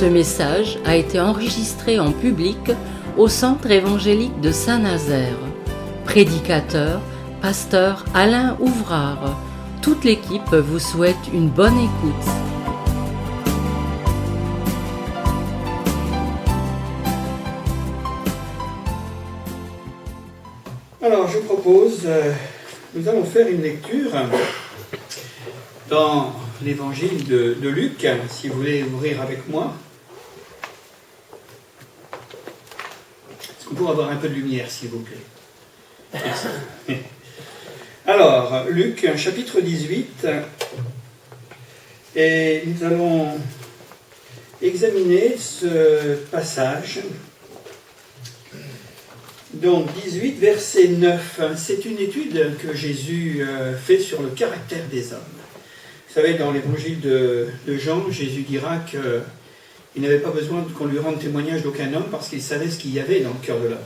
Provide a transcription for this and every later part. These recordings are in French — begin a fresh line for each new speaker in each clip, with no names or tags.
Ce message a été enregistré en public au Centre évangélique de Saint-Nazaire. Prédicateur, pasteur Alain Ouvrard. Toute l'équipe vous souhaite une bonne écoute.
Alors, je propose, nous allons faire une lecture dans l'évangile de Luc, si vous voulez ouvrir avec moi. Est-ce qu'on pourra avoir un peu de lumière, s'il vous plaît? Merci. Alors, Luc, chapitre 18, et nous allons examiner ce passage. Donc 18, verset 9, c'est une étude que Jésus fait sur le caractère des hommes. Vous savez, dans l'évangile de Jean, Jésus dira qu'il n'avait pas besoin qu'on lui rende témoignage d'aucun homme parce qu'il savait ce qu'il y avait dans le cœur de l'homme.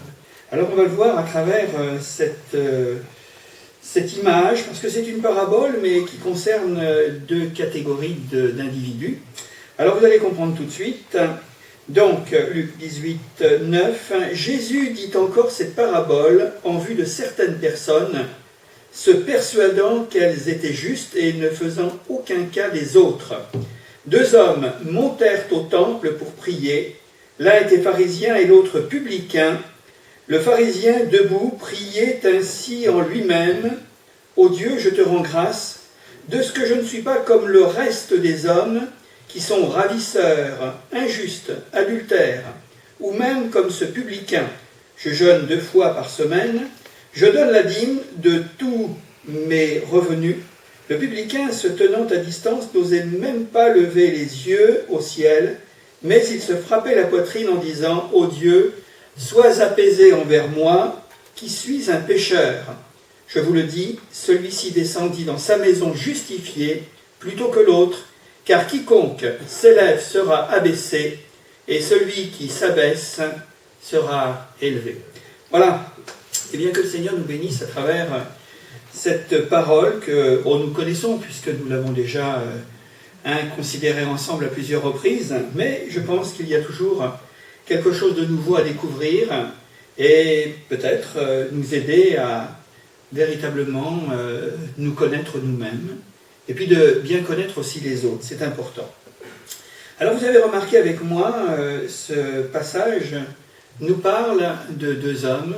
Alors on va le voir à travers cette image, parce que c'est une parabole, mais qui concerne deux catégories d'individus. Alors vous allez comprendre tout de suite. Donc, Luc 18, 9, Jésus dit encore cette parabole en vue de certaines personnes, se persuadant qu'elles étaient justes et ne faisant aucun cas des autres. Deux hommes montèrent au temple pour prier, l'un était pharisien et l'autre publicain. Le pharisien, debout, priait ainsi en lui-même, « Ô Dieu, je te rends grâce, de ce que je ne suis pas comme le reste des hommes, qui sont ravisseurs, injustes, adultères, ou même comme ce publicain. Je jeûne 2 fois par semaine, je donne la dîme de tous mes revenus. » Le publicain, se tenant à distance, n'osait même pas lever les yeux au ciel, mais il se frappait la poitrine en disant « Ô Dieu, sois apaisé envers moi, qui suis un pécheur. » Je vous le dis, celui-ci descendit dans sa maison justifié plutôt que l'autre, car quiconque s'élève sera abaissé, et celui qui s'abaisse sera élevé. Voilà. Et bien que le Seigneur nous bénisse à travers cette parole que nous connaissons, puisque nous l'avons déjà considérée ensemble à plusieurs reprises, mais je pense qu'il y a toujours quelque chose de nouveau à découvrir, et peut-être nous aider à véritablement nous connaître nous-mêmes, et puis de bien connaître aussi les autres, c'est important. Alors vous avez remarqué avec moi, ce passage nous parle de deux hommes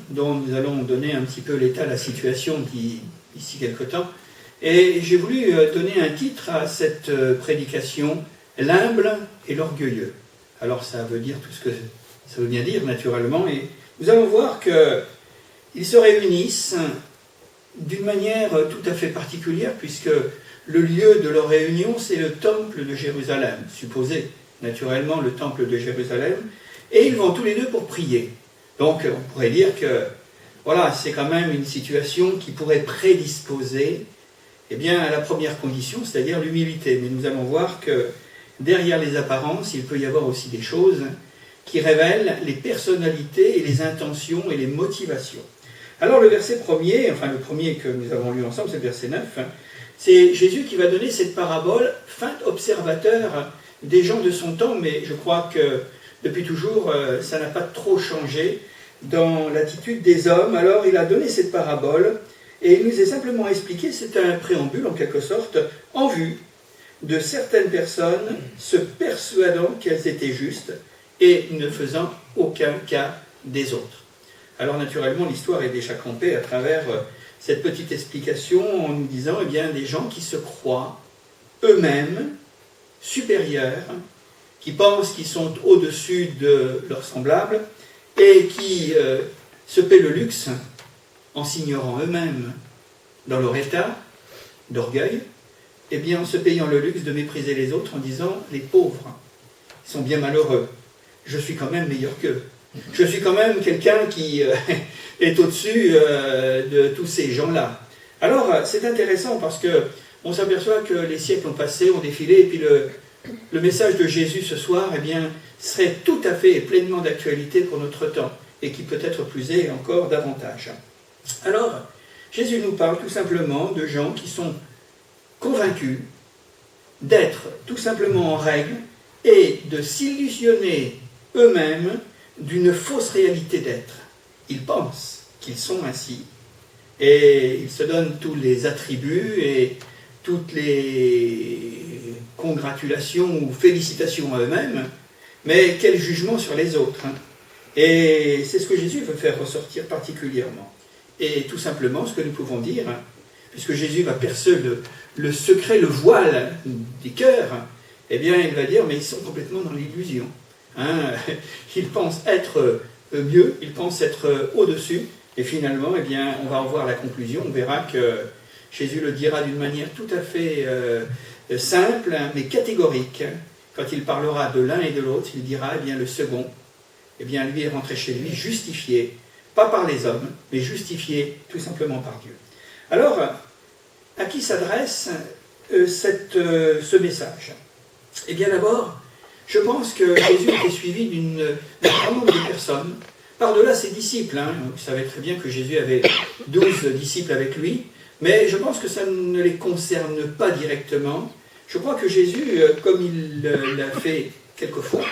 dont nous allons donner un petit peu l'état de la situation d'ici quelque temps, et j'ai voulu donner un titre à cette prédication, « L'humble et l'orgueilleux ». Alors ça veut dire tout ce que ça veut bien dire naturellement, et nous allons voir qu'ils se réunissent d'une manière tout à fait particulière, puisque le lieu de leur réunion, c'est le temple de Jérusalem, supposé naturellement le temple de Jérusalem, et ils vont tous les deux pour prier. Donc on pourrait dire que voilà, c'est quand même une situation qui pourrait prédisposer à la première condition, c'est-à-dire l'humilité. Mais nous allons voir que derrière les apparences, il peut y avoir aussi des choses qui révèlent les personnalités et les intentions et les motivations. Alors le verset premier, enfin le premier que nous avons lu ensemble, c'est le verset 9, c'est Jésus qui va donner cette parabole, fin observateur des gens de son temps, mais je crois que depuis toujours, ça n'a pas trop changé dans l'attitude des hommes. Alors il a donné cette parabole, et il nous est simplement expliqué, c'est un préambule en quelque sorte, en vue de certaines personnes se persuadant qu'elles étaient justes et ne faisant aucun cas des autres. Alors naturellement, l'histoire est déjà campée à travers cette petite explication en nous disant, des gens qui se croient eux-mêmes supérieurs, qui pensent qu'ils sont au-dessus de leurs semblables et qui se paient le luxe en s'ignorant eux-mêmes dans leur état d'orgueil, en se payant le luxe de mépriser les autres en disant « les pauvres, ils sont bien malheureux, je suis quand même meilleur qu'eux. Je suis quand même quelqu'un qui est au-dessus de tous ces gens-là. » Alors, c'est intéressant parce qu'on s'aperçoit que les siècles ont passé, ont défilé, et puis le message de Jésus ce soir, serait tout à fait et pleinement d'actualité pour notre temps, et qui peut-être plus est encore davantage. Alors, Jésus nous parle tout simplement de gens qui sont convaincus d'être tout simplement en règle et de s'illusionner eux-mêmes d'une fausse réalité d'être. Ils pensent qu'ils sont ainsi et ils se donnent tous les attributs et toutes les congratulations ou félicitations à eux-mêmes, mais quel jugement sur les autres, hein. Et c'est ce que Jésus veut faire ressortir particulièrement. Et tout simplement, ce que nous pouvons dire, hein, puisque Jésus va percer le secret, le voile des cœurs, eh bien, il va dire, mais ils sont complètement dans l'illusion. Hein. Ils pensent être mieux, ils pensent être au-dessus, et finalement, eh bien, on va en voir la conclusion. On verra que Jésus le dira d'une manière tout à fait simple, mais catégorique. Quand il parlera de l'un et de l'autre, il dira, eh bien, le second, eh bien, lui est rentré chez lui justifié, pas par les hommes, mais justifié tout simplement par Dieu. Alors, à qui s'adresse ce message? Eh bien, d'abord, je pense que Jésus était suivi d'un grand nombre de personnes, par-delà ses disciples. Hein. Vous savez très bien que Jésus avait 12 disciples avec lui, mais je pense que ça ne les concerne pas directement. Je crois que Jésus, comme il l'a fait quelquefois,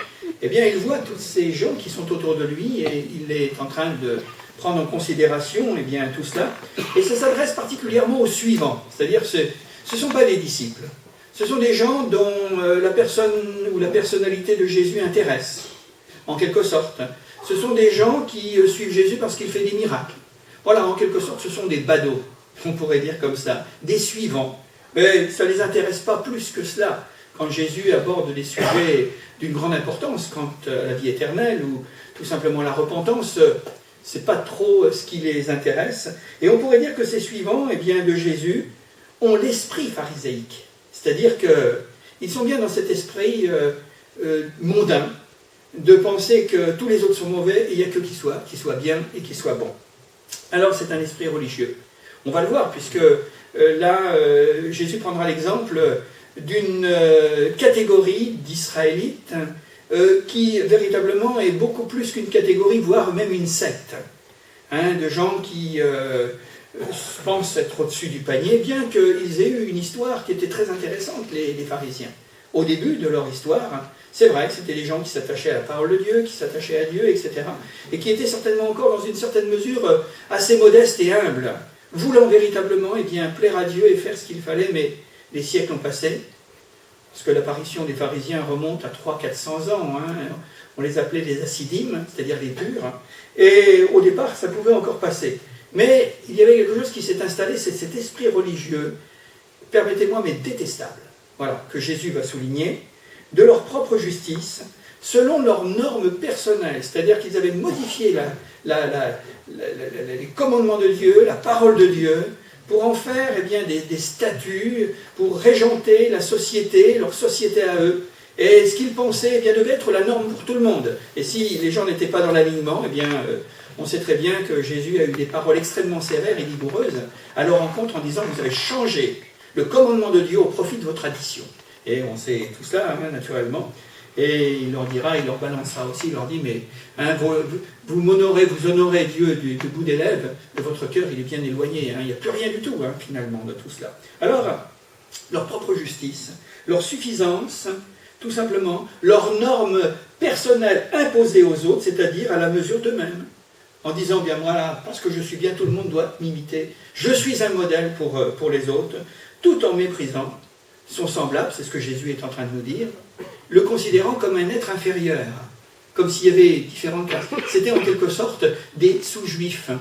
eh bien, il voit tous ces gens qui sont autour de lui et il est en train de prendre en considération eh bien, tout cela. Et ça s'adresse particulièrement aux suivants, c'est-à-dire ce ne sont pas des disciples. Ce sont des gens dont la personne ou la personnalité de Jésus intéresse, en quelque sorte. Ce sont des gens qui suivent Jésus parce qu'il fait des miracles. Voilà, en quelque sorte, ce sont des badauds, on pourrait dire comme ça, des suivants. Mais ça ne les intéresse pas plus que cela. Quand Jésus aborde des sujets d'une grande importance, quant à la vie éternelle ou tout simplement la repentance, ce n'est pas trop ce qui les intéresse. Et on pourrait dire que ces suivants eh bien, de Jésus ont l'esprit phariséique. C'est-à-dire qu'ils sont bien dans cet esprit mondain, de penser que tous les autres sont mauvais et il n'y a que qui soit bien et qui soit bon. Alors c'est un esprit religieux. On va le voir, puisque là, Jésus prendra l'exemple d'une catégorie d'Israélites qui véritablement est beaucoup plus qu'une catégorie, voire même une secte, hein, de gens qui pensent être au-dessus du panier, bien qu'ils aient eu une histoire qui était très intéressante, les pharisiens. Au début de leur histoire, c'est vrai que c'était des gens qui s'attachaient à la parole de Dieu, qui s'attachaient à Dieu, etc., et qui étaient certainement encore dans une certaine mesure assez modestes et humbles, voulant véritablement eh bien, plaire à Dieu et faire ce qu'il fallait, mais les siècles ont passé, parce que l'apparition des pharisiens remonte à 300-400 ans, hein. On les appelait les assidim, c'est-à-dire les purs, et au départ ça pouvait encore passer. Mais il y avait quelque chose qui s'est installé, c'est cet esprit religieux, permettez-moi, mais détestable, voilà, que Jésus va souligner, de leur propre justice, selon leurs normes personnelles, c'est-à-dire qu'ils avaient modifié les commandements de Dieu, la parole de Dieu, pour en faire eh bien, des statuts, pour régenter la société, leur société à eux. Et ce qu'ils pensaient eh bien, devait être la norme pour tout le monde. Et si les gens n'étaient pas dans l'alignement, eh bien, on sait très bien que Jésus a eu des paroles extrêmement sévères et rigoureuses à leur encontre en disant « Vous avez changé le commandement de Dieu au profit de vos traditions. » Et on sait tout cela, hein, naturellement. Et il leur dira, il leur balancera aussi, il leur dit, mais hein, vous honorez Dieu du bout des lèvres, de votre cœur, il est bien éloigné. Hein, il n'y a plus rien du tout, hein, finalement, de tout cela. Alors, leur propre justice, leur suffisance, tout simplement, leurs normes personnelles imposées aux autres, c'est-à-dire à la mesure d'eux-mêmes. En disant, bien voilà, parce que je suis bien, tout le monde doit m'imiter. Je suis un modèle pour les autres, tout en méprisant son semblable, c'est ce que Jésus est en train de nous dire, le considérant comme un être inférieur, comme s'il y avait différentes classes. C'était en quelque sorte des sous-juifs.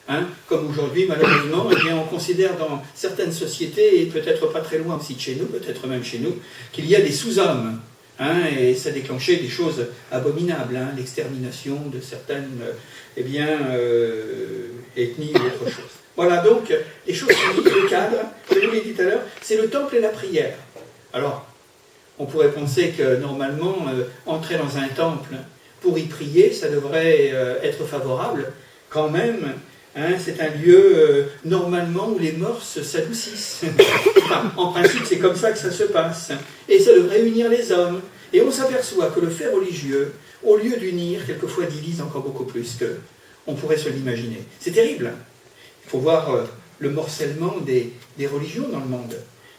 Hein, comme aujourd'hui, malheureusement, eh bien, on considère dans certaines sociétés, et peut-être pas très loin aussi de chez nous, peut-être même chez nous, qu'il y a des sous-hommes. Hein, et ça déclenchait des choses abominables, hein, l'extermination de certaines eh bien, ethnies ou autre chose. Voilà donc les choses qui sont le cadre, je vous l'ai dit tout à l'heure, c'est le temple et la prière. Alors, on pourrait penser que normalement, entrer dans un temple pour y prier, ça devrait être favorable. Quand même, hein, c'est un lieu normalement où les mœurs s'adoucissent. Enfin, en principe, c'est comme ça que ça se passe. Et ça devrait unir les hommes. Et on s'aperçoit que le fait religieux, au lieu d'unir, quelquefois divise encore beaucoup plus qu'on pourrait se l'imaginer. C'est terrible. Il faut voir le morcellement des religions dans le monde.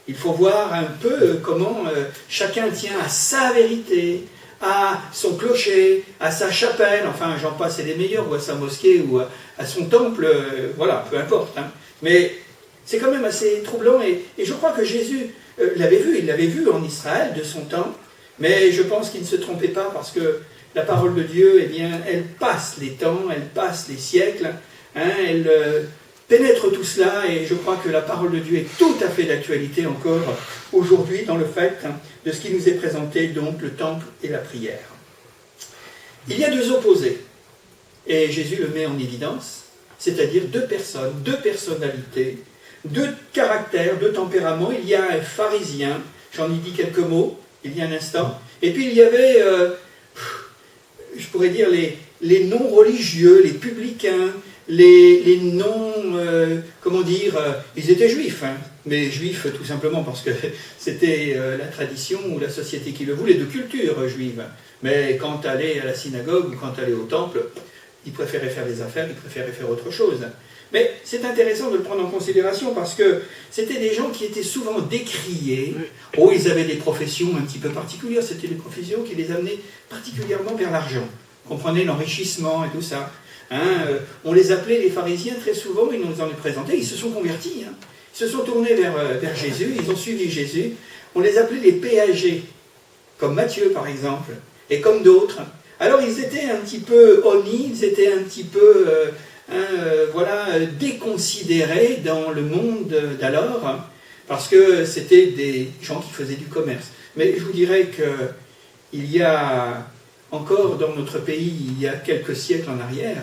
Il faut voir un peu comment chacun tient à sa vérité, à son clocher, à sa chapelle, enfin j'en passe et des meilleurs, ou à sa mosquée, ou à son temple, voilà, peu importe. Hein. Mais c'est quand même assez troublant, et je crois que Jésus l'avait vu, il l'avait vu en Israël de son temps, mais je pense qu'il ne se trompait pas, parce que la parole de Dieu, eh bien, elle passe les temps, elle passe les siècles, hein, elle pénètre tout cela, et je crois que la parole de Dieu est tout à fait d'actualité encore aujourd'hui dans le fait de ce qui nous est présenté, donc le temple et la prière. Il y a deux opposés, et Jésus le met en évidence, c'est-à-dire deux personnes, deux personnalités, deux caractères, deux tempéraments. Il y a un pharisien, j'en ai dit quelques mots il y a un instant, et puis il y avait, je pourrais dire, les non-religieux, les publicains, les non, comment dire, ils étaient juifs, hein, mais juifs tout simplement parce que c'était la tradition ou la société qui le voulait, de culture juive. Mais quand aller à la synagogue ou quand aller au temple, ils préféraient faire des affaires, ils préféraient faire autre chose. Mais c'est intéressant de le prendre en considération parce que c'était des gens qui étaient souvent décriés. Oh, ils avaient des professions un petit peu particulières, c'était des professions qui les amenaient particulièrement vers l'argent. Comprenez l'enrichissement et tout ça. Hein, on les appelait les pharisiens très souvent, ils nous en ont présenté, ils se sont convertis, hein. Ils se sont tournés vers Jésus, ils ont suivi Jésus. On les appelait les péagers, comme Matthieu par exemple, et comme d'autres. Alors ils étaient un petit peu honnis, ils étaient un petit peu voilà, déconsidérés dans le monde d'alors, hein, parce que c'était des gens qui faisaient du commerce. Mais je vous dirais qu'il y a encore dans notre pays, il y a quelques siècles en arrière,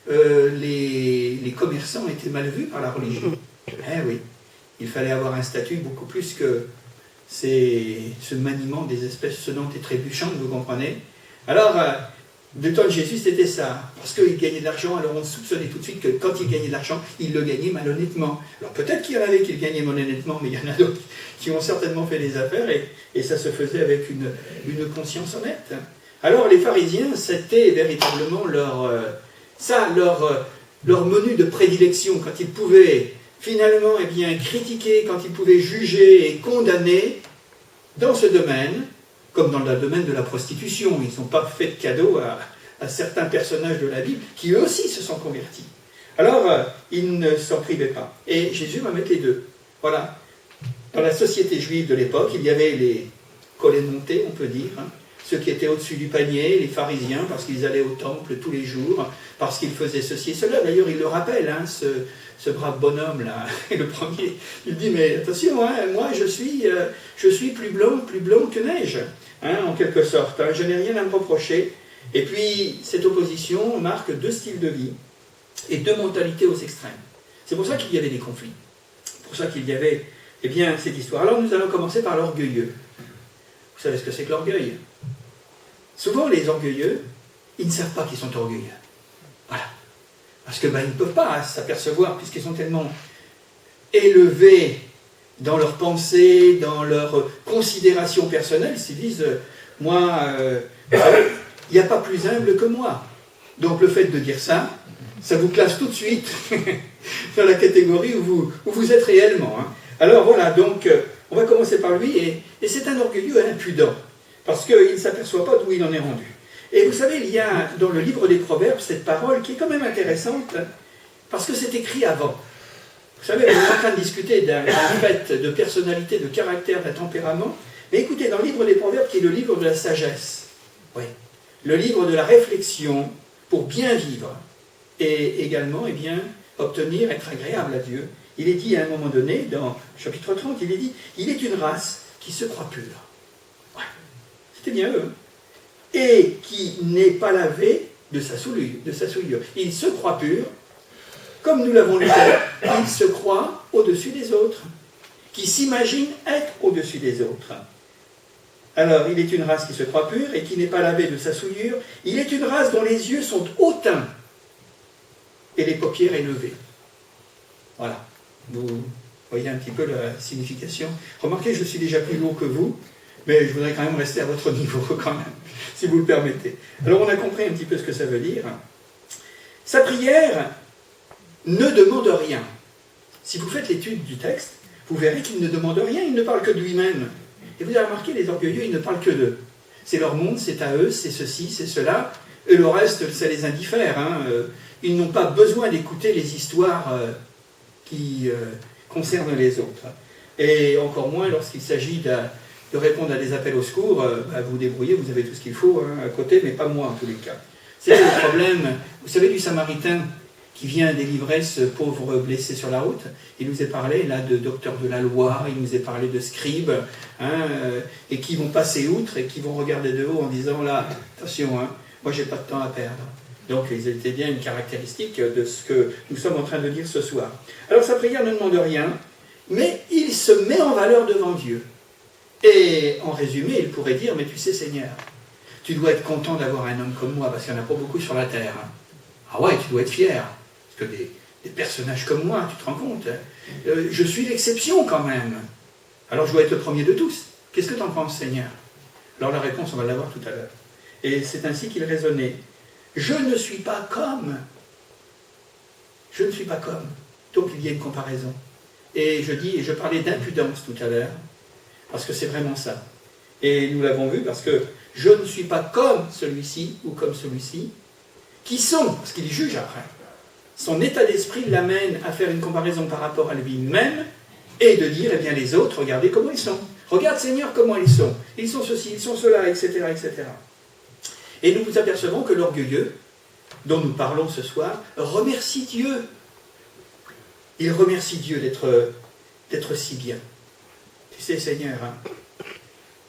les commerçants étaient mal vus par la religion. Eh oui, il fallait avoir un statut beaucoup plus que ce maniement des espèces sonnantes et trébuchantes, vous comprenez. Alors, du temps de Jésus, c'était ça. Parce qu'il gagnait de l'argent, alors on soupçonnait tout de suite que quand il gagnait de l'argent, il le gagnait malhonnêtement. Alors peut-être qu'il y en avait qui le gagnaient malhonnêtement, mais il y en a d'autres qui ont certainement fait des affaires, et ça se faisait avec une conscience honnête. Alors les pharisiens, c'était véritablement leur menu de prédilection, quand ils pouvaient finalement eh bien, critiquer, quand ils pouvaient juger et condamner dans ce domaine, comme dans le domaine de la prostitution. Ils n'ont pas fait de cadeau à certains personnages de la Bible qui eux aussi se sont convertis. Alors, ils ne s'en privaient pas. Et Jésus va mettre les deux. Voilà. Dans la société juive de l'époque, il y avait les colémontés, on peut dire, hein, ceux qui étaient au-dessus du panier, les pharisiens, parce qu'ils allaient au temple tous les jours, parce qu'ils faisaient ceci et cela. D'ailleurs, il le rappelle, hein, ce brave bonhomme-là, le premier. Il dit, mais attention, hein, moi je suis plus blanc que neige, hein, en quelque sorte. Hein, je n'ai rien à me reprocher. Et puis, cette opposition marque deux styles de vie et deux mentalités aux extrêmes. C'est pour ça qu'il y avait des conflits. C'est pour ça qu'il y avait, eh bien, cette histoire. Alors, nous allons commencer par l'orgueilleux. Vous savez ce que c'est que l'orgueil? Souvent, les orgueilleux, ils ne savent pas qu'ils sont orgueilleux. Voilà. Parce que ils ne peuvent pas s'apercevoir, puisqu'ils sont tellement élevés dans leurs pensées, dans leurs considérations personnelles, ils se disent, moi, il n'y a pas plus humble que moi. Donc le fait de dire ça, ça vous classe tout de suite dans la catégorie où vous êtes réellement. Hein. Alors voilà, donc on va commencer par lui, et c'est un orgueilleux impudent, parce qu'il ne s'aperçoit pas d'où il en est rendu. Et vous savez, il y a dans le livre des Proverbes cette parole qui est quand même intéressante, parce que c'est écrit avant. Vous savez, on est en train de discuter d'un fait de personnalité, de caractère, d'un tempérament, mais écoutez, dans le livre des Proverbes, qui est le livre de la sagesse, oui, le livre de la réflexion pour bien vivre, et également, eh bien, obtenir, être agréable à Dieu, il est dit à un moment donné, dans chapitre 30, il est dit, il est une race qui se croit pure. Ouais, c'était bien eux. Et qui n'est pas lavé de sa souillure. Il se croit pur, comme nous l'avons lu, il se croit au-dessus des autres, qui s'imagine être au-dessus des autres. Alors, il est une race qui se croit pure et qui n'est pas lavé de sa souillure. Il est une race dont les yeux sont hautains et les paupières élevées. Voilà. Vous voyez un petit peu la signification. Remarquez, je suis déjà plus lourd que vous, mais je voudrais quand même rester à votre niveau, quand même, si vous le permettez. Alors, on a compris un petit peu ce que ça veut dire. Sa prière ne demande rien. Si vous faites l'étude du texte, vous verrez qu'il ne demande rien, il ne parle que de lui-même. Et vous avez remarqué, les orgueilleux, ils ne parlent que d'eux. C'est leur monde, c'est à eux, c'est ceci, c'est cela, et le reste, ça les indiffère. Hein. Ils n'ont pas besoin d'écouter les histoires qui concernent les autres. Et encore moins lorsqu'il s'agit de répondre à des appels au secours, vous vous débrouillez, vous avez tout ce qu'il faut hein, à côté, mais pas moi en tous les cas. C'est le problème, vous savez, du Samaritain qui vient délivrer ce pauvre blessé sur la route. Il nous est parlé là de docteurs de la loi, il nous est parlé de scribes, hein, et qui vont passer outre et qui vont regarder de haut en disant là, attention, hein, moi j'ai pas de temps à perdre. Donc ils étaient bien une caractéristique de ce que nous sommes en train de dire ce soir. Alors sa prière ne demande rien, mais il se met en valeur devant Dieu. Et en résumé, il pourrait dire, mais tu sais Seigneur, tu dois être content d'avoir un homme comme moi, parce qu'il n'y en a pas beaucoup sur la terre. Hein. Ah ouais, tu dois être fier. Parce que des personnages comme moi, tu te rends compte hein, je suis l'exception quand même. Alors je dois être le premier de tous. Qu'est-ce que tu en penses, Seigneur? Alors la réponse, on va l'avoir tout à l'heure. Et c'est ainsi qu'il raisonnait. Je ne suis pas comme. Je ne suis pas comme. Donc il y a une comparaison. Et je parlais d'impudence tout à l'heure, parce que c'est vraiment ça. Et nous l'avons vu, parce que je ne suis pas comme celui-ci ou comme celui-ci, qui sont, parce qu'il juge après. Son état d'esprit l'amène à faire une comparaison par rapport à lui-même et de dire, eh bien les autres, regardez comment ils sont. Regarde Seigneur comment ils sont. Ils sont ceci, ils sont cela, etc., etc. Et nous vous apercevons que l'orgueilleux, dont nous parlons ce soir, remercie Dieu. Il remercie Dieu d'être si bien. Tu sais Seigneur, hein,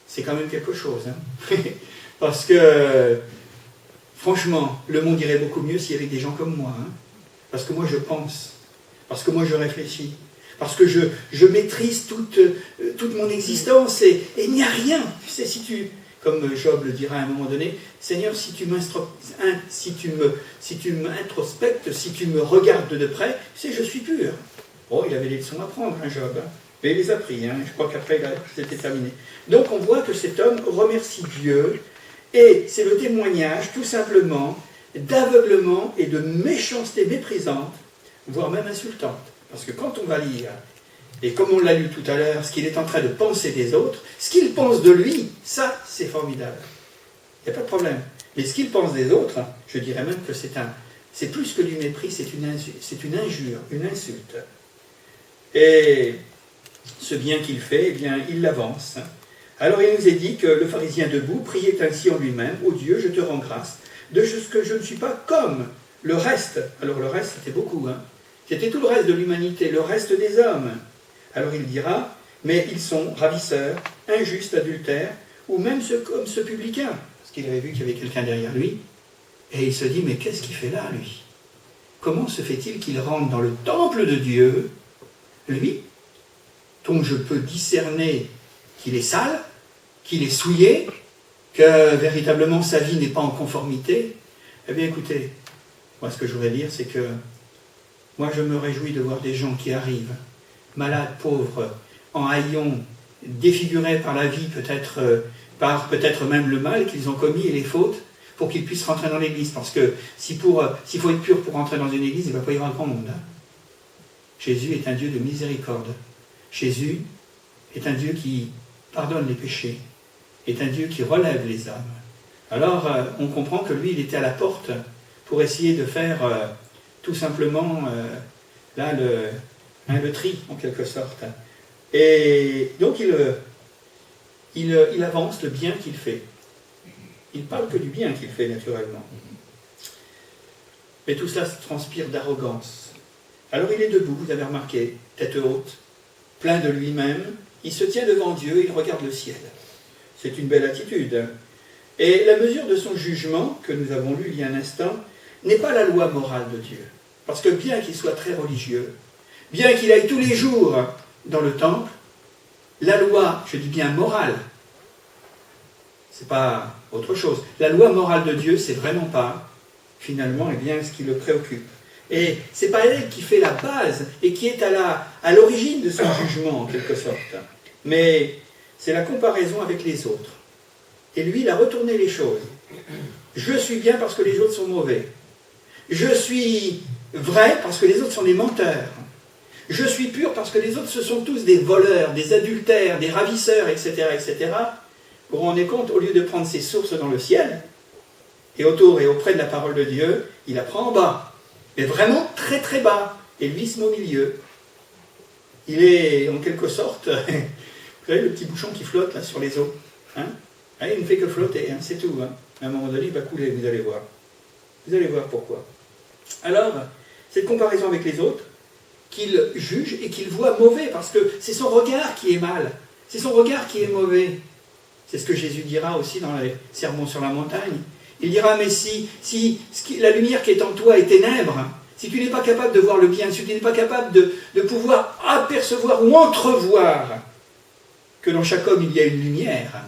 c'est quand même quelque chose. Hein. Parce que, franchement, le monde irait beaucoup mieux s'il y avait des gens comme moi. Hein. Parce que moi je pense, parce que moi je réfléchis, parce que je maîtrise toute mon existence et il n'y a rien. Tu sais, si tu, comme Job le dira à un moment donné, Seigneur, si tu m'introspectes, si tu me regardes de près, tu sais, je suis pur. Oh, il avait des leçons à prendre, hein, Job. Hein. Mais il les a pris, hein. Je crois qu'après, c'était terminé. Donc on voit que cet homme remercie Dieu, et c'est le témoignage, tout simplement, d'aveuglement et de méchanceté méprisante, voire même insultante. Parce que quand on va lire, et comme on l'a lu tout à l'heure, ce qu'il est en train de penser des autres, ce qu'il pense de lui, ça, c'est formidable. Il n'y a pas de problème. Mais ce qu'il pense des autres, je dirais même que c'est plus que du mépris, c'est une injure, une insulte. Et ce bien qu'il fait, eh bien, il l'avance. Alors il nous est dit que le pharisien debout priait ainsi en lui-même, « Ô Dieu, je te rends grâce, de ce que je ne suis pas comme le reste. » Alors le reste, c'était beaucoup, hein. C'était tout le reste de l'humanité, le reste des hommes. Alors il dira, mais ils sont ravisseurs, injustes, adultères, ou même comme ce publicain, parce qu'il avait vu qu'il y avait quelqu'un derrière lui, et il se dit, mais qu'est-ce qu'il fait là, lui? Comment se fait-il qu'il rentre dans le temple de Dieu, lui, dont je peux discerner qu'il est sale, qu'il est souillé, que véritablement sa vie n'est pas en conformité? Eh bien écoutez, moi ce que je voudrais dire, c'est que moi je me réjouis de voir des gens qui arrivent, malades, pauvres, en haillons, défigurés par la vie, par peut-être même le mal qu'ils ont commis et les fautes, pour qu'ils puissent rentrer dans l'église. Parce que s'il faut être pur pour rentrer dans une église, il ne va pas y avoir grand monde. Hein. Jésus est un Dieu de miséricorde. Jésus est un Dieu qui pardonne les péchés, est un Dieu qui relève les âmes. Alors, on comprend que lui, il était à la porte pour essayer de faire tout simplement là le tri, en quelque sorte. Et donc, il avance le bien qu'il fait. Il parle que du bien qu'il fait, naturellement. Mais tout cela transpire d'arrogance. Alors, il est debout, vous avez remarqué, tête haute, plein de lui-même. Il se tient devant Dieu, il regarde le ciel. C'est une belle attitude. Et la mesure de son jugement, que nous avons lu il y a un instant, n'est pas la loi morale de Dieu. Parce que bien qu'il soit très religieux, bien qu'il aille tous les jours dans le temple, la loi, je dis bien morale, c'est pas autre chose. La loi morale de Dieu, c'est vraiment pas, finalement, eh bien, ce qui le préoccupe. Et c'est pas elle qui fait la base et qui est à l'origine de son jugement, en quelque sorte. Mais c'est la comparaison avec les autres. Et lui, il a retourné les choses. Je suis bien parce que les autres sont mauvais. Je suis vrai parce que les autres sont des menteurs. Je suis pur parce que les autres, ce sont tous des voleurs, des adultères, des ravisseurs, etc., etc. Vous vous rendez compte, au lieu de prendre ses sources dans le ciel, et autour et auprès de la parole de Dieu, il apprend en bas. Mais vraiment très très bas. Et lui, il se met au milieu. Il est en quelque sorte, vous savez, le petit bouchon qui flotte là sur les eaux. Hein? Il ne fait que flotter, hein, c'est tout. Hein. À un moment donné, il va couler, vous allez voir. Vous allez voir pourquoi. Alors, cette comparaison avec les autres, qu'il juge et qu'il voit mauvais, parce que c'est son regard qui est mal. C'est son regard qui est mauvais. C'est ce que Jésus dira aussi dans les sermons sur la montagne. Il dira, mais si la lumière qui est en toi est ténèbres, si tu n'es pas capable de voir le bien, si tu n'es pas capable de pouvoir apercevoir ou entrevoir que dans chaque homme il y a une lumière,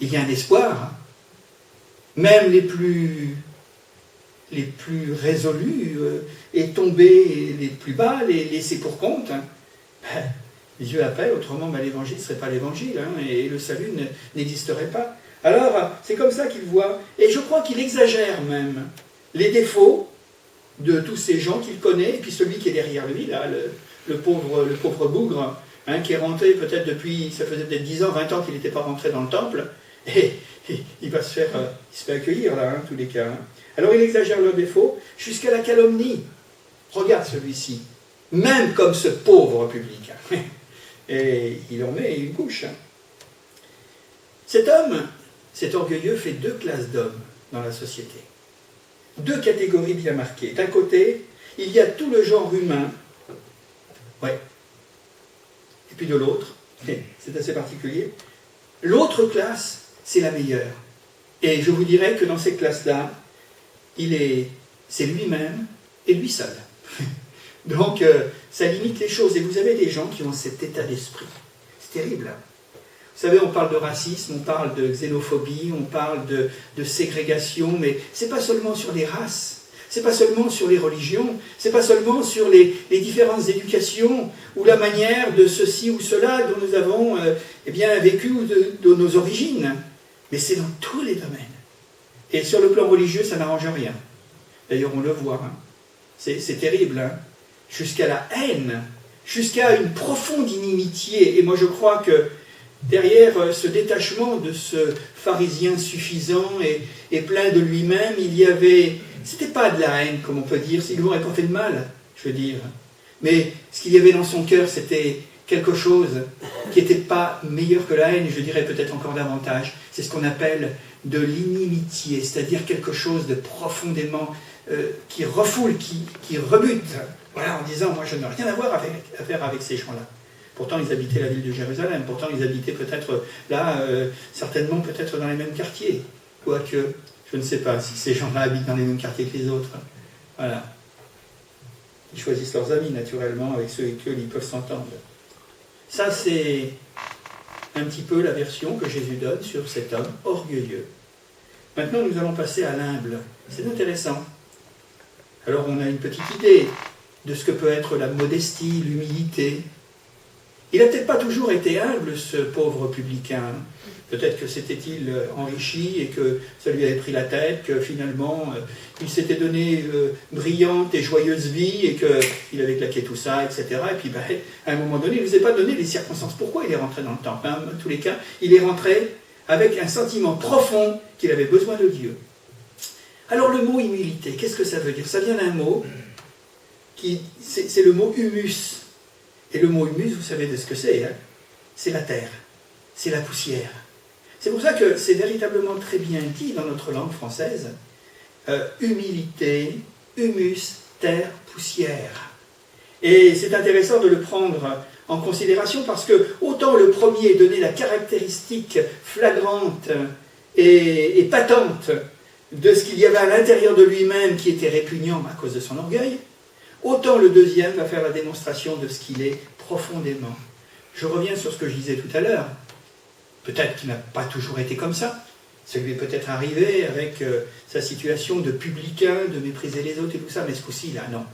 il y a un espoir, même les plus résolus et tombés les plus bas, les laissés pour compte, Dieu appelle, autrement l'évangile ne serait pas l'évangile, et le salut n'existerait pas. Alors, c'est comme ça qu'il voit, et je crois qu'il exagère même les défauts de tous ces gens qu'il connaît, et puis celui qui est derrière lui, là, le pauvre bougre, qui est rentré peut-être depuis, ça faisait peut-être 10 ans, 20 ans qu'il n'était pas rentré dans le temple, et il va se fait accueillir là, tous les cas. Alors il exagère leurs défauts jusqu'à la calomnie. Regarde celui-ci, même comme ce pauvre public. Et il en met une couche. Cet homme, cet orgueilleux, fait 2 classes d'hommes dans la société. 2 catégories bien marquées. D'un côté, il y a tout le genre humain. Ouais. Et puis de l'autre, c'est assez particulier, l'autre classe, c'est la meilleure. Et je vous dirais que dans cette classe-là, c'est lui-même et lui seul. Donc, ça limite les choses. Et vous avez des gens qui ont cet état d'esprit. C'est terrible. Vous savez, on parle de racisme, on parle de xénophobie, on parle de ségrégation, mais ce n'est pas seulement sur les races, ce n'est pas seulement sur les religions, ce n'est pas seulement sur les différentes éducations, ou la manière de ceci ou cela dont nous avons vécu, ou de nos origines. Mais c'est dans tous les domaines. Et sur le plan religieux, ça n'arrange rien. D'ailleurs, on le voit. C'est terrible. Jusqu'à la haine, jusqu'à une profonde inimitié. Et moi, je crois que derrière ce détachement de ce pharisien suffisant et plein de lui-même, il y avait... C'était pas de la haine, comme on peut dire. Il n'aurait pas fait de mal, je veux dire. Mais ce qu'il y avait dans son cœur, c'était quelque chose qui n'était pas meilleur que la haine, je dirais peut-être encore davantage. C'est ce qu'on appelle de l'inimitié, c'est-à-dire quelque chose de profondément qui refoule, qui rebute, voilà, en disant, moi je n'ai rien à voir à faire avec ces gens-là. Pourtant ils habitaient la ville de Jérusalem, pourtant ils habitaient peut-être là, certainement peut-être dans les mêmes quartiers, quoique, je ne sais pas si ces gens-là habitent dans les mêmes quartiers que les autres. Voilà. Ils choisissent leurs amis naturellement, avec ceux avec qui ils peuvent s'entendre. Ça c'est un petit peu la version que Jésus donne sur cet homme orgueilleux. Maintenant nous allons passer à l'humble. C'est intéressant. Alors on a une petite idée de ce que peut être la modestie, l'humilité. Il n'a peut-être pas toujours été humble, ce pauvre publicain. Peut-être que s'était-il enrichi et que ça lui avait pris la tête, que finalement il s'était donné brillante et joyeuse vie et qu'il avait claqué tout ça, etc. Et puis à un moment donné, il ne vous a pas donné les circonstances. Pourquoi il est rentré dans le temple, dans tous les cas, il est rentré avec un sentiment profond qu'il avait besoin de Dieu. Alors le mot humilité, qu'est-ce que ça veut dire? Ça vient d'un mot, c'est le mot humus. Et le mot humus, vous savez de ce que c'est, hein? C'est la terre, c'est la poussière. C'est pour ça que c'est véritablement très bien dit dans notre langue française, humilité, humus, terre, poussière. Et c'est intéressant de le prendre en considération parce que autant le premier donnait la caractéristique flagrante et patente de ce qu'il y avait à l'intérieur de lui-même qui était répugnant à cause de son orgueil, autant le deuxième va faire la démonstration de ce qu'il est profondément. Je reviens sur ce que je disais tout à l'heure. Peut-être qu'il n'a pas toujours été comme ça. Ça lui est peut-être arrivé avec sa situation de publicain, de mépriser les autres et tout ça, mais ce coup-ci, là, non.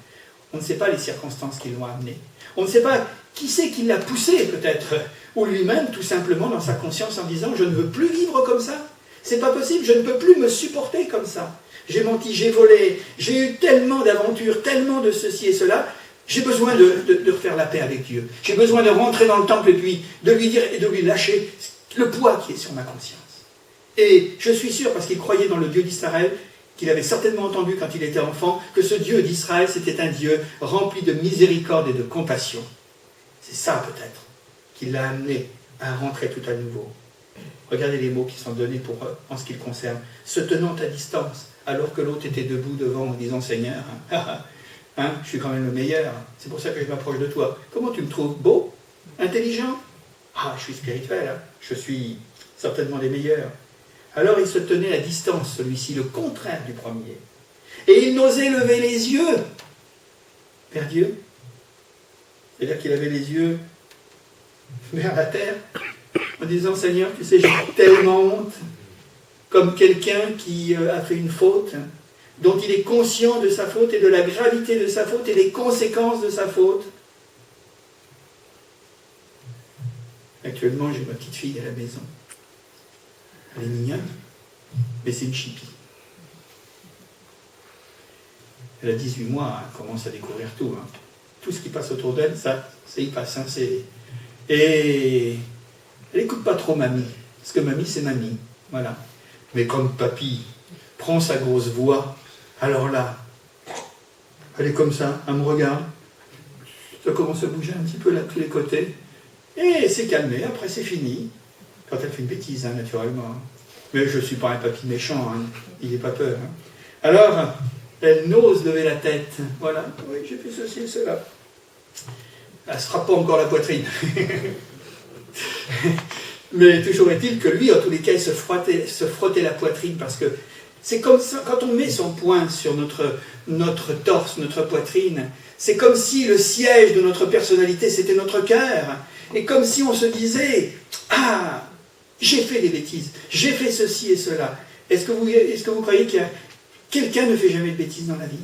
On ne sait pas les circonstances qui l'ont amené. On ne sait pas qui c'est qui l'a poussé, peut-être, ou lui-même, tout simplement, dans sa conscience, en disant « je ne veux plus vivre comme ça. C'est pas possible, je ne peux plus me supporter comme ça. J'ai menti, j'ai volé, j'ai eu tellement d'aventures, tellement de ceci et cela. J'ai besoin de refaire la paix avec Dieu. J'ai besoin de rentrer dans le temple et puis de lui dire et de lui lâcher le poids qui est sur ma conscience. Et je suis sûr, parce qu'il croyait dans le Dieu d'Israël, qu'il avait certainement entendu quand il était enfant, que ce Dieu d'Israël, c'était un Dieu rempli de miséricorde et de compassion. C'est ça peut-être qui l'a amené à rentrer tout à nouveau. Regardez les mots qui sont donnés pour eux en ce qui le concerne. Se tenant à distance, alors que l'autre était debout devant en disant « Seigneur, je suis quand même le meilleur, c'est pour ça que je m'approche de toi. Comment tu me trouves? Beau? Intelligent? Ah, je suis spirituel, je suis certainement les meilleurs. » Alors il se tenait à distance, celui-ci, le contraire du premier. Et il n'osait lever les yeux vers Dieu. C'est-à-dire qu'il avait les yeux vers la terre, en disant « Seigneur, tu sais, j'ai tellement honte, comme quelqu'un qui a fait une faute, dont il est conscient de sa faute et de la gravité de sa faute et des conséquences de sa faute. » Actuellement, j'ai ma petite fille à la maison. Elle est mignonne, mais c'est une chipie. Elle a 18 mois, elle commence à découvrir tout. Tout ce qui passe autour d'elle, ça y passe. Et elle n'écoute pas trop mamie, parce que mamie, c'est mamie. Voilà. Mais comme papy prend sa grosse voix, alors là, elle est comme ça, elle me regarde, ça commence à bouger un petit peu là, de tous les côtés, et c'est calmé, après c'est fini. Quand elle fait une bêtise, naturellement. Mais je ne suis pas un papy méchant, il n'est pas peur. Alors, elle n'ose lever la tête. Voilà, oui, j'ai fait ceci et cela. Elle ne se frappe pas encore la poitrine. Mais toujours est-il que lui, en tous les cas, il se frottait la poitrine, parce que c'est comme ça, quand on met son poing sur notre torse, notre poitrine, c'est comme si le siège de notre personnalité, c'était notre cœur. Et comme si on se disait, ah, j'ai fait des bêtises, j'ai fait ceci et cela. Est-ce que vous croyez qu'il y a quelqu'un ne fait jamais de bêtises dans la vie?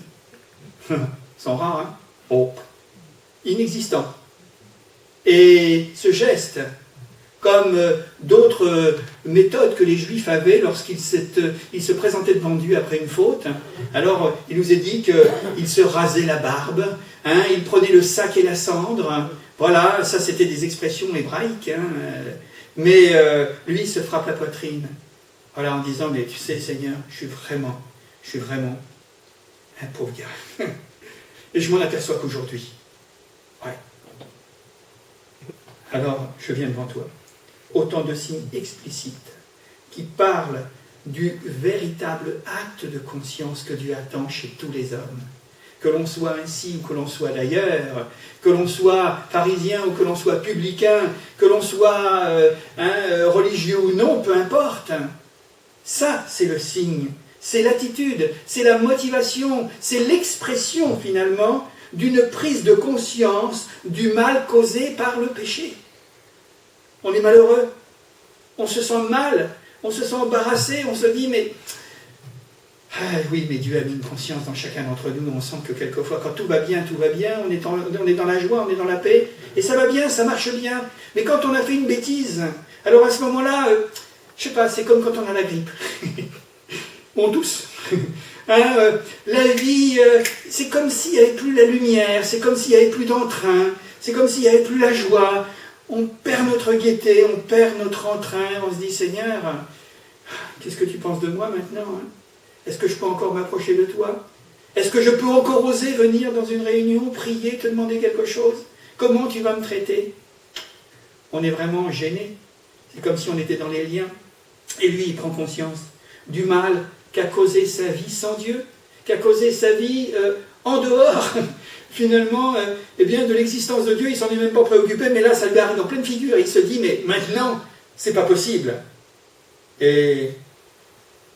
Ils sont rares, Oh, inexistants. Et ce geste, comme d'autres méthodes que les Juifs avaient lorsqu'ils se présentaient devant Dieu après une faute, alors il nous est dit qu'ils se rasaient la barbe, ils prenaient le sac et la cendre, voilà, ça c'était des expressions hébraïques, mais lui il se frappe la poitrine, voilà, en disant, mais tu sais Seigneur, je suis vraiment un pauvre gars. Et je m'en aperçois qu'aujourd'hui. Ouais. Alors, je viens devant toi. Autant de signes explicites qui parlent du véritable acte de conscience que Dieu attend chez tous les hommes. Que l'on soit ainsi ou que l'on soit d'ailleurs, que l'on soit pharisien ou que l'on soit publicain, que l'on soit religieux ou non, peu importe. Ça, c'est le signe, c'est l'attitude, c'est la motivation, c'est l'expression finalement d'une prise de conscience du mal causé par le péché. On est malheureux, on se sent mal, on se sent embarrassé, on se dit mais... Ah oui, mais Dieu a mis une conscience dans chacun d'entre nous, on sent que quelquefois quand tout va bien, on est dans la joie, on est dans la paix, et ça va bien, ça marche bien. Mais quand on a fait une bêtise, alors à ce moment-là, je sais pas, c'est comme quand on a la grippe. On tousse. La vie, c'est comme s'il n'y avait plus la lumière, c'est comme s'il n'y avait plus d'entrain, c'est comme s'il n'y avait plus la joie. On perd notre gaieté, on perd notre entrain, on se dit, Seigneur, qu'est-ce que tu penses de moi maintenant? Est-ce que je peux encore m'approcher de toi? Est-ce que je peux encore oser venir dans une réunion, prier, te demander quelque chose? Comment tu vas me traiter? On est vraiment gêné. C'est comme si on était dans les liens. Et lui, il prend conscience du mal qu'a causé sa vie sans Dieu, qu'a causé sa vie en dehors, finalement, de l'existence de Dieu. Il s'en est même pas préoccupé, mais là, ça lui arrive en pleine figure. Il se dit, mais maintenant, c'est pas possible. Et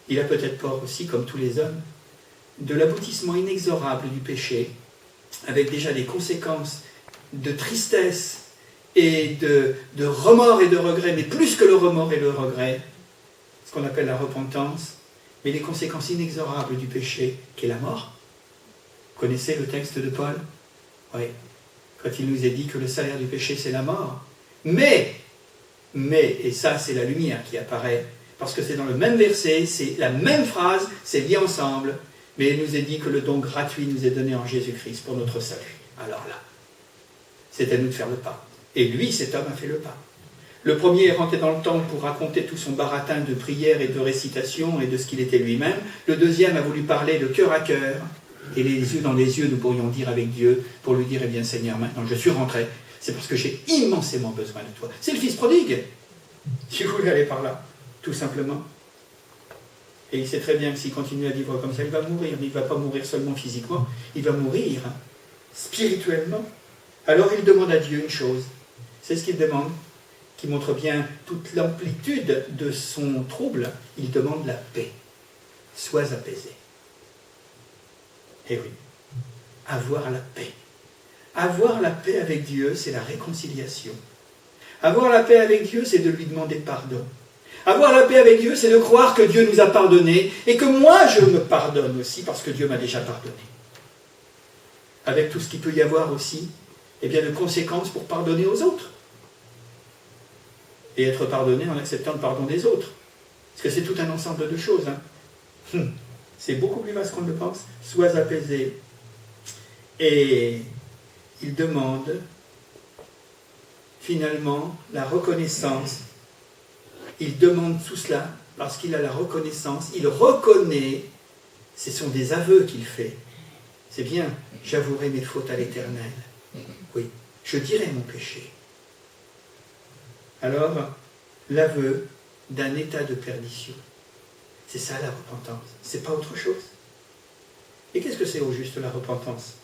il a peut-être peur aussi, comme tous les hommes, de l'aboutissement inexorable du péché, avec déjà des conséquences de tristesse et de remords et de regrets, mais plus que le remords et le regret, ce qu'on appelle la repentance, mais les conséquences inexorables du péché, qui est la mort. Vous connaissez le texte de Paul? Oui. Quand il nous est dit que le salaire du péché, c'est la mort. Mais, et ça, c'est la lumière qui apparaît, parce que c'est dans le même verset, c'est la même phrase, c'est lié ensemble, mais il nous est dit que le don gratuit nous est donné en Jésus-Christ pour notre salut. Alors là, c'est à nous de faire le pas. Et lui, cet homme, a fait le pas. Le premier est rentré dans le temple pour raconter tout son baratin de prière et de récitation et de ce qu'il était lui-même. Le deuxième a voulu parler de cœur à cœur, et les yeux dans les yeux, nous pourrions dire avec Dieu, pour lui dire, eh bien Seigneur, maintenant je suis rentré, c'est parce que j'ai immensément besoin de toi. C'est le fils prodigue qui voulait aller par là, tout simplement. Et il sait très bien que s'il continue à vivre comme ça, il va mourir. Mais il ne va pas mourir seulement physiquement, il va mourir spirituellement. Alors il demande à Dieu une chose. C'est ce qu'il demande, qui montre bien toute l'amplitude de son trouble. Il demande la paix. Sois apaisé. Eh oui, avoir la paix. Avoir la paix avec Dieu, c'est la réconciliation. Avoir la paix avec Dieu, c'est de lui demander pardon. Avoir la paix avec Dieu, c'est de croire que Dieu nous a pardonné et que moi, je me pardonne aussi parce que Dieu m'a déjà pardonné. Avec tout ce qu'il peut y avoir aussi, eh bien, de conséquences pour pardonner aux autres. Et être pardonné en acceptant le pardon des autres. Parce que c'est tout un ensemble de choses. C'est beaucoup plus vaste qu'on ne le pense. Sois apaisé. Et il demande finalement la reconnaissance. Il demande tout cela parce qu'il a la reconnaissance. Il reconnaît, ce sont des aveux qu'il fait. C'est bien, j'avouerai mes fautes à l'Éternel. Oui, je dirai mon péché. Alors, l'aveu d'un état de perdition. C'est ça la repentance, c'est pas autre chose. Et qu'est-ce que c'est au juste la repentance?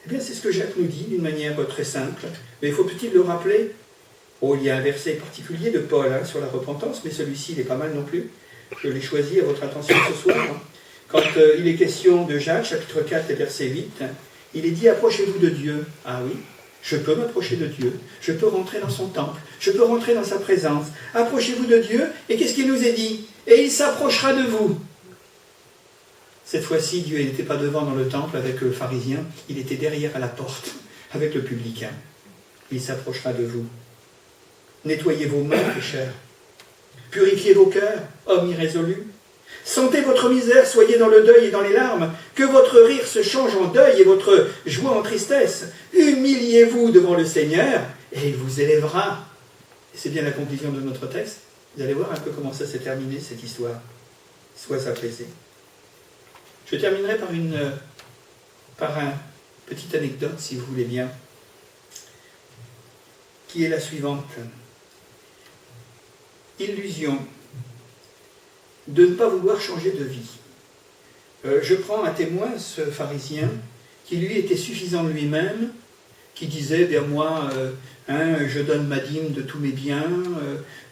Eh bien, c'est ce que Jacques nous dit d'une manière très simple, mais il faut peut-il le rappeler. Oh, il y a un verset particulier de Paul sur la repentance, mais celui-ci, il est pas mal non plus. Je l'ai choisi à votre attention ce soir. Quand il est question de Jacques, chapitre 4, verset 8, il est dit « Approchez-vous de Dieu ». Ah oui, je peux m'approcher de Dieu, je peux rentrer dans son temple, je peux rentrer dans sa présence. Approchez-vous de Dieu, et qu'est-ce qu'il nous est dit? Et il s'approchera de vous. Cette fois-ci, Dieu n'était pas devant dans le temple avec le pharisien, il était derrière à la porte avec le publicain. Il s'approchera de vous. Nettoyez vos mains, pécheurs. Purifiez vos cœurs, hommes irrésolus. Sentez votre misère, soyez dans le deuil et dans les larmes. Que votre rire se change en deuil et votre joie en tristesse. Humiliez-vous devant le Seigneur et il vous élèvera. Et c'est bien la conclusion de notre texte. Vous allez voir un peu comment ça s'est terminé, cette histoire. Sois apaisé. Je terminerai par une petite anecdote, si vous voulez bien, qui est la suivante. Illusion de ne pas vouloir changer de vie. Je prends à témoin ce pharisien qui lui était suffisant de lui-même, qui disait, bien moi, je donne ma dîme de tous mes biens,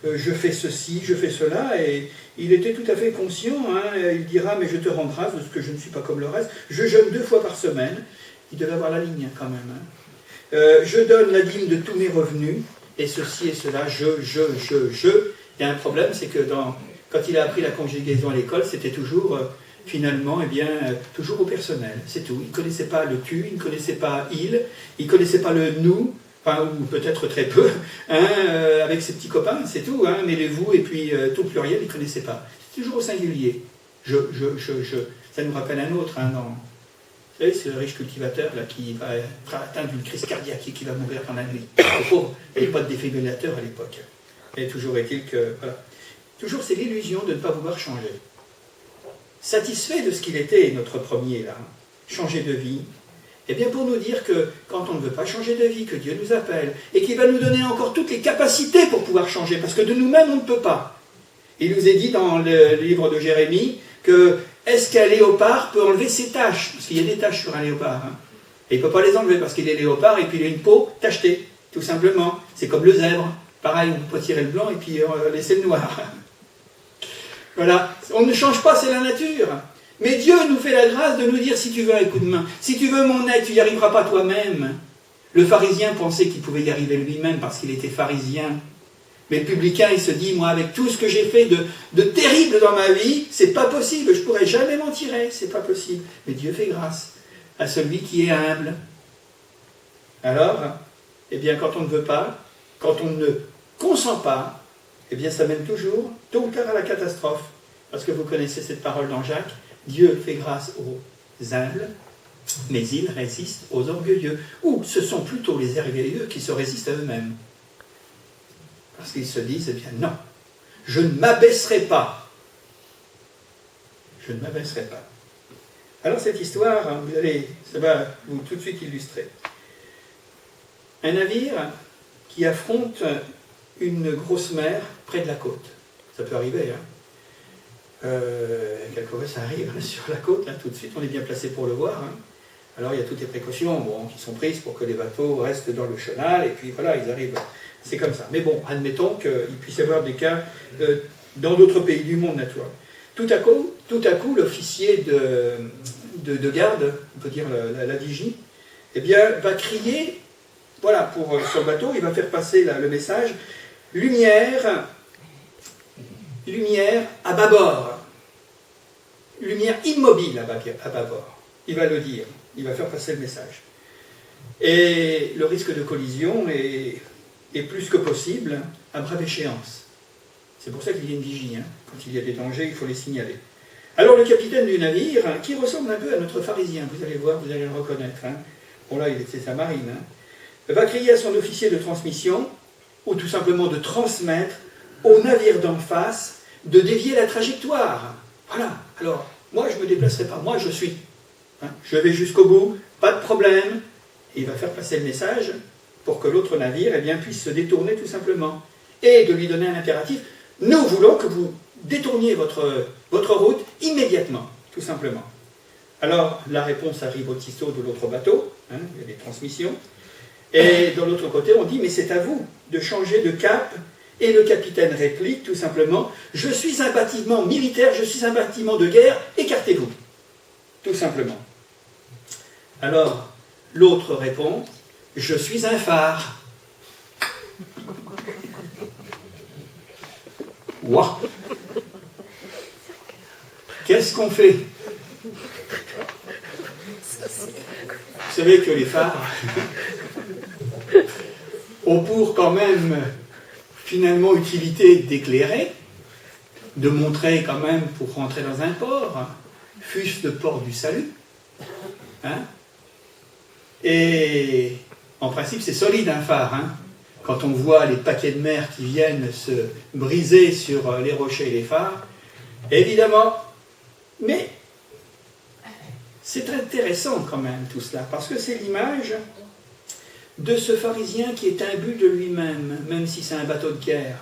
je fais ceci, je fais cela, et il était tout à fait conscient, il dira, mais je te rends grâce parce que je ne suis pas comme le reste, je jeûne 2 fois par semaine, il devait avoir la ligne quand même. Je donne la dîme de tous mes revenus, et ceci et cela, il y a un problème, c'est que quand il a appris la conjugaison à l'école, c'était toujours, finalement, toujours au personnel, c'est tout. Il ne connaissait pas le tu, il ne connaissait pas il ne connaissait pas le nous, enfin, ou peut-être très peu, avec ses petits copains, c'est tout, mêlez-vous, et puis tout pluriel, il ne connaissait pas. C'est toujours au singulier. Je. Ça nous rappelle un autre, vous savez, c'est le riche cultivateur là, qui va être atteint d'une crise cardiaque et qui va mourir pendant la nuit. Le pauvre, il n'y avait pas de défibrillateur à l'époque. Et toujours est-il que, voilà. Toujours, c'est l'illusion de ne pas vouloir changer. Satisfait de ce qu'il était, notre premier, là, changer de vie, eh bien pour nous dire que quand on ne veut pas changer de vie, que Dieu nous appelle, et qu'il va nous donner encore toutes les capacités pour pouvoir changer, parce que de nous-mêmes, on ne peut pas. Il nous est dit dans le livre de Jérémie que est-ce qu'un léopard peut enlever ses taches? Parce qu'il y a des taches sur un léopard. Et il ne peut pas les enlever parce qu'il est léopard et puis il a une peau tachetée, tout simplement. C'est comme le zèbre. Pareil, on peut tirer le blanc et puis laisser le noir. Voilà, on ne change pas, c'est la nature. Mais Dieu nous fait la grâce de nous dire, si tu veux un coup de main, si tu veux mon aide, tu n'y arriveras pas toi-même. Le pharisien pensait qu'il pouvait y arriver lui-même parce qu'il était pharisien. Mais le publicain, il se dit, moi, avec tout ce que j'ai fait de terrible dans ma vie, c'est pas possible, je ne pourrai jamais m'en tirer, c'est pas possible. Mais Dieu fait grâce à celui qui est humble. Alors, eh bien, quand on ne veut pas, quand on ne consent pas, eh bien, ça mène toujours, tôt ou tard, à la catastrophe. Parce que vous connaissez cette parole dans Jacques, Dieu fait grâce aux humbles, mais ils résistent aux orgueilleux. Ou ce sont plutôt les orgueilleux qui se résistent à eux-mêmes. Parce qu'ils se disent, eh bien non, je ne m'abaisserai pas. Je ne m'abaisserai pas. Alors cette histoire, ça va vous tout de suite illustrer. Un navire qui affronte une grosse mer près de la côte. Ça peut arriver, hein. Quelquefois ça arrive sur la côte, là tout de suite, on est bien placé pour le voir. Hein. Alors il y a toutes les précautions qui sont prises pour que les bateaux restent dans le chenal, et puis voilà, ils arrivent. C'est comme ça. Mais bon, admettons qu'il puisse y avoir des cas dans d'autres pays du monde naturel. Tout à coup, l'officier de garde, on peut dire la vigie, eh bien, va crier, voilà, sur le bateau, il va faire passer le message, lumière à bâbord, lumière immobile à bâbord. Il va le dire, il va faire passer le message. Et le risque de collision est plus que possible à brève échéance. C'est pour ça qu'il y a une vigie. Hein. Quand il y a des dangers, il faut les signaler. Alors le capitaine du navire, qui ressemble un peu à notre pharisien, vous allez voir, vous allez le reconnaître. Hein. Bon là, c'est sa marine. Hein. Va crier à son officier de transmission, ou tout simplement de transmettre au navire d'en face, de dévier la trajectoire. Voilà. Alors, moi, je ne me déplacerai pas. Moi, je suis. Hein. Je vais jusqu'au bout, pas de problème. Et il va faire passer le message pour que l'autre navire puisse se détourner tout simplement. Et de lui donner un impératif. Nous voulons que vous détourniez votre route immédiatement, tout simplement. Alors, la réponse arrive au tisseau de l'autre bateau, hein, il y a des transmissions, et de l'autre côté, on dit, mais c'est à vous de changer de cap, et le capitaine réplique tout simplement, je suis un bâtiment militaire, je suis un bâtiment de guerre, écartez-vous, tout simplement. Alors, l'autre répond, je suis un phare. Ouah. Qu'est-ce qu'on fait? Vous savez que les phares ont pour quand même finalement utilité d'éclairer, de montrer quand même pour rentrer dans un port, hein, fût-ce le port du salut. Hein? Et en principe c'est solide un phare, hein. Quand on voit les paquets de mer qui viennent se briser sur les rochers et les phares, évidemment, mais c'est intéressant quand même tout cela, parce que c'est l'image de ce pharisien qui est imbu de lui-même, même si c'est un bateau de guerre,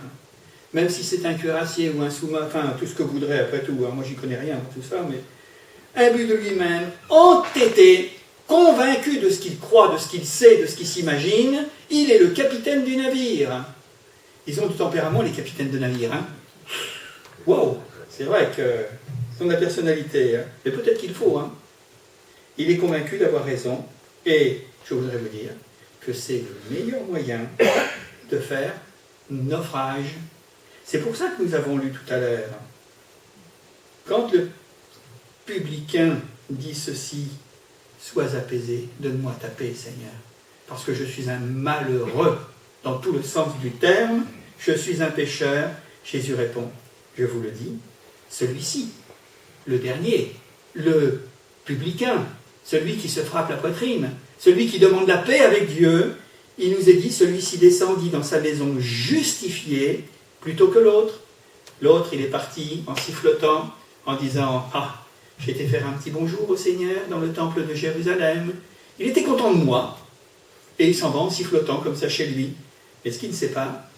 même si c'est un cuirassier ou un sous-marin, enfin tout ce que vous voudrez après tout, hein, moi j'y connais rien tout ça, mais imbu de lui-même, entêté, convaincu de ce qu'il croit, de ce qu'il sait, de ce qu'il s'imagine, il est le capitaine du navire. Ils ont du tempérament, les capitaines de navire. Hein. Wow, c'est vrai qu'ils ont de la personnalité. Hein. Mais peut-être qu'il faut. Hein. Il est convaincu d'avoir raison. Et je voudrais vous dire que c'est le meilleur moyen de faire naufrage. C'est pour ça que nous avons lu tout à l'heure. Quand le publicain dit ceci, sois apaisé, donne-moi ta paix, Seigneur, parce que je suis un malheureux, dans tout le sens du terme, je suis un pécheur. Jésus répond, je vous le dis, celui-ci, le dernier, le publicain, celui qui se frappe la poitrine, celui qui demande la paix avec Dieu, il nous est dit, celui-ci descendit dans sa maison justifié plutôt que l'autre. L'autre, il est parti en sifflotant, en disant, ah, j'ai été faire un petit bonjour au Seigneur dans le temple de Jérusalem. Il était content de moi. Et il s'en va en sifflotant comme ça chez lui. Mais ce qu'il ne sait pas,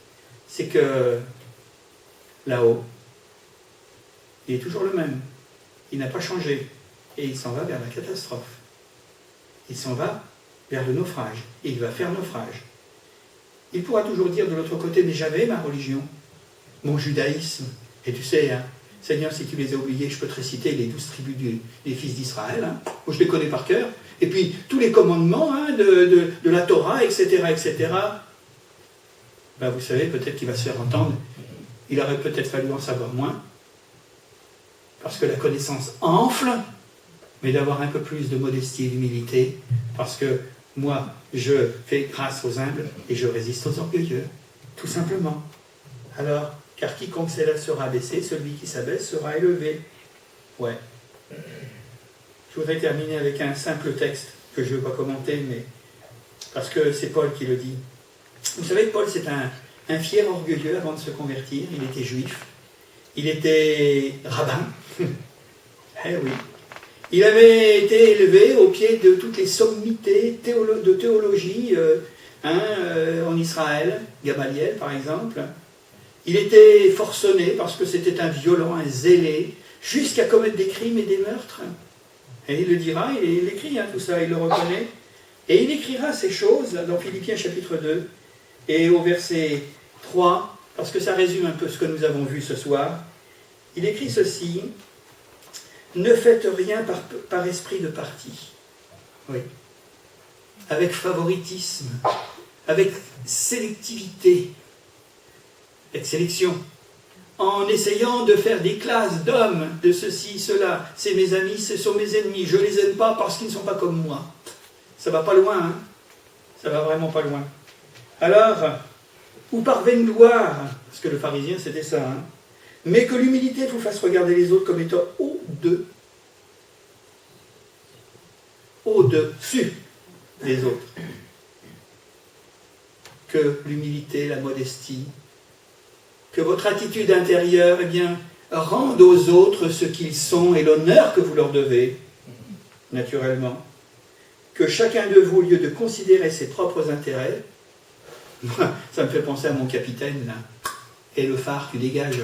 c'est que là-haut, il est toujours le même. Il n'a pas changé. Et il s'en va vers la catastrophe. Il s'en va vers le naufrage. Et il va faire naufrage. Il pourra toujours dire de l'autre côté, mais j'avais ma religion, mon judaïsme. Et tu sais, hein, Seigneur, si tu les as oubliés, je peux te réciter les 12 tribus des fils d'Israël. Hein. Moi, je les connais par cœur. Et puis, tous les commandements hein, de la Torah, etc., etc. Ben, vous savez, peut-être qu'il va se faire entendre. Il aurait peut-être fallu en savoir moins. Parce que la connaissance enfle, mais d'avoir un peu plus de modestie et d'humilité. Parce que moi, je fais grâce aux humbles et je résiste aux orgueilleux. Tout simplement. Alors, car quiconque s'élève sera abaissé, celui qui s'abaisse sera élevé. Ouais. Je voudrais terminer avec un simple texte que je ne veux pas commenter, mais parce que c'est Paul qui le dit. Vous savez que Paul, c'est un fier orgueilleux avant de se convertir. Il était juif. Il était rabbin. Eh oui. Il avait été élevé au pied de toutes les sommités de théologie en Israël, Gamaliel par exemple. Il était forcené parce que c'était un violent, un zélé, jusqu'à commettre des crimes et des meurtres. Et il le dira, il écrit tout ça, il le reconnaît. Et il écrira ces choses dans Philippiens chapitre 2 et au verset 3, parce que ça résume un peu ce que nous avons vu ce soir. Il écrit ceci: ne faites rien par esprit de parti. Oui. Avec favoritisme, avec sélectivité, avec sélection, en essayant de faire des classes d'hommes, de ceci, cela. C'est mes amis, ce sont mes ennemis. Je ne les aime pas parce qu'ils ne sont pas comme moi. Ça va pas loin, hein? Ça va vraiment pas loin. Alors, ou par vaine gloire, parce que le pharisien c'était ça, hein? Mais que l'humilité vous fasse regarder les autres comme étant au-dessus des autres. Que l'humilité, la modestie, que votre attitude intérieure, eh bien, rende aux autres ce qu'ils sont et l'honneur que vous leur devez, naturellement. Que chacun de vous, au lieu de considérer ses propres intérêts, ça me fait penser à mon capitaine, là. Et le phare, tu dégages.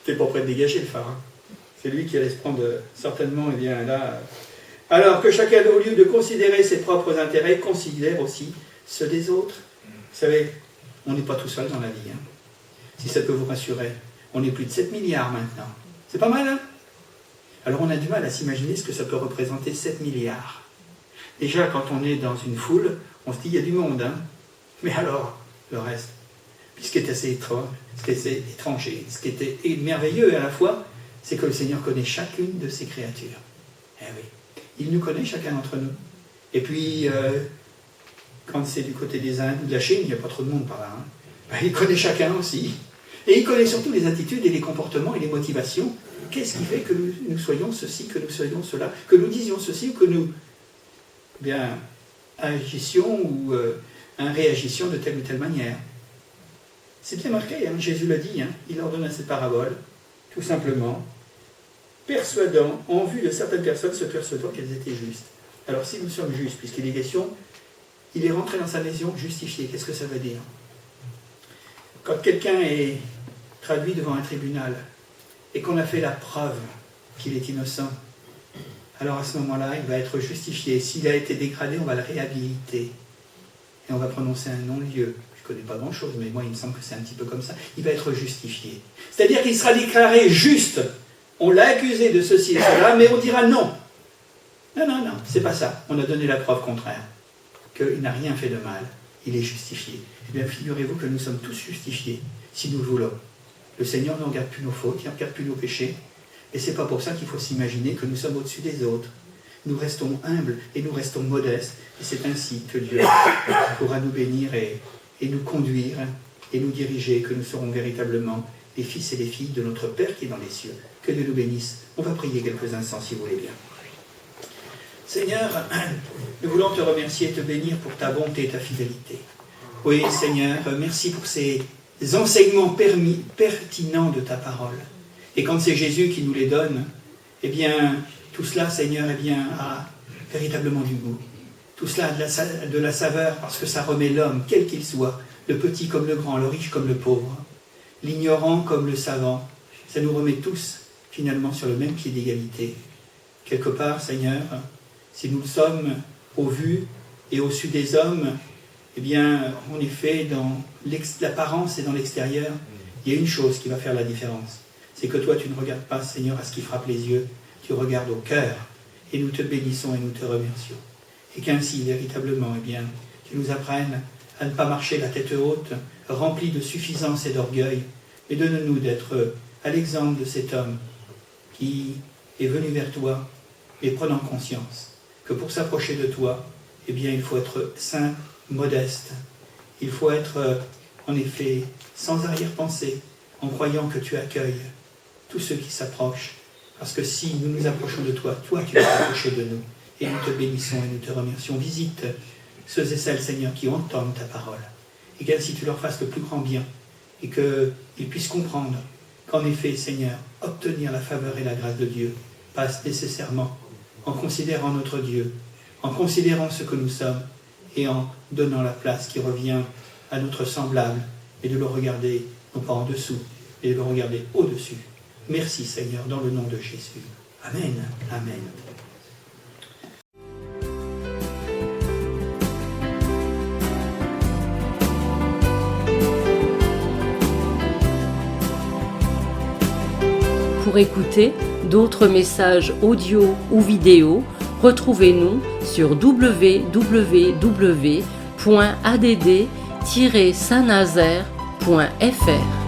T'es pas prêt de dégager le phare. Hein. C'est lui qui allait se prendre certainement, eh bien là. Alors que chacun, au lieu de considérer ses propres intérêts, considère aussi ceux des autres. Vous savez, on n'est pas tout seul dans la vie. Hein. Si ça peut vous rassurer. On est plus de 7 milliards maintenant. C'est pas mal, hein? Alors on a du mal à s'imaginer ce que ça peut représenter 7 milliards. Déjà, quand on est dans une foule, on se dit il y a du monde, hein? Mais alors, le reste, puis ce qui est assez étrange, ce qui est étranger, ce qui était merveilleux à la fois, c'est que le Seigneur connaît chacune de ses créatures. Eh oui, il nous connaît chacun d'entre nous. Et puis, quand c'est du côté des Indes ou de la Chine, il n'y a pas trop de monde par là, hein? Ben, il connaît chacun aussi. Et il connaît surtout les attitudes et les comportements et les motivations. Qu'est-ce qui fait que nous soyons ceci, que nous soyons cela, que nous disions ceci ou que nous agissions ou réagissions de telle ou telle manière. C'est bien marqué, hein, Jésus l'a dit, hein, il ordonna cette parabole, tout simplement, persuadant, en vue de certaines personnes, se persuadant qu'elles étaient justes. Alors si nous sommes justes, puisqu'il est question, il est rentré dans sa maison justifié. Qu'est-ce que ça veut dire? Quand quelqu'un est traduit devant un tribunal, et qu'on a fait la preuve qu'il est innocent, alors à ce moment-là, il va être justifié. S'il a été dégradé, on va le réhabiliter. Et on va prononcer un non-lieu. Je ne connais pas grand-chose, mais moi, il me semble que c'est un petit peu comme ça. Il va être justifié. C'est-à-dire qu'il sera déclaré juste. On l'a accusé de ceci et cela, mais on dira non. Non, c'est pas ça. On a donné la preuve contraire. Qu'il n'a rien fait de mal. Il est justifié. Eh bien, figurez-vous que nous sommes tous justifiés, si nous le voulons. Le Seigneur ne regarde plus nos fautes, il ne regarde plus nos péchés. Et ce n'est pas pour ça qu'il faut s'imaginer que nous sommes au-dessus des autres. Nous restons humbles et nous restons modestes. Et c'est ainsi que Dieu pourra nous bénir et nous conduire et nous diriger, que nous serons véritablement les fils et les filles de notre Père qui est dans les cieux. Que Dieu nous bénisse. On va prier quelques instants si vous voulez bien. Seigneur, nous voulons te remercier et te bénir pour ta bonté et ta fidélité. Oui, Seigneur, merci pour ces enseignements pertinents de ta parole. Et quand c'est Jésus qui nous les donne, eh bien, tout cela, Seigneur, eh bien, a véritablement du goût. Tout cela a de la saveur parce que ça remet l'homme, quel qu'il soit, le petit comme le grand, le riche comme le pauvre, l'ignorant comme le savant. Ça nous remet tous, finalement, sur le même pied d'égalité. Quelque part, Seigneur, si nous sommes au vu et au su des hommes, eh bien, en effet, dans l'apparence et dans l'extérieur, il y a une chose qui va faire la différence. C'est que toi, tu ne regardes pas, Seigneur, à ce qui frappe les yeux, tu regardes au cœur. Et nous te bénissons et nous te remercions. Et qu'ainsi, véritablement, eh bien, tu nous apprennes à ne pas marcher la tête haute, rempli de suffisance et d'orgueil, mais donne-nous d'être à l'exemple de cet homme qui est venu vers toi, et prenant conscience que pour s'approcher de toi, eh bien, il faut être simple, modeste. Il faut être, en effet, sans arrière-pensée, en croyant que tu accueilles tous ceux qui s'approchent, Parce que si nous nous approchons de toi, toi tu vas t'approcher de nous. Et nous te bénissons et nous te remercions. Visite ceux et celles, Seigneur, qui entendent ta parole. Et qu'ainsi tu leur fasses le plus grand bien. Et qu'ils puissent comprendre qu'en effet, Seigneur, obtenir la faveur et la grâce de Dieu passe nécessairement en considérant notre Dieu, en considérant ce que nous sommes et en donnant la place qui revient à notre semblable et de le regarder non pas en dessous, mais de le regarder au-dessus. Merci Seigneur, dans le nom de Jésus. Amen. Amen.
Pour écouter d'autres messages audio ou vidéo, retrouvez-nous sur www.add-saint-nazaire.fr.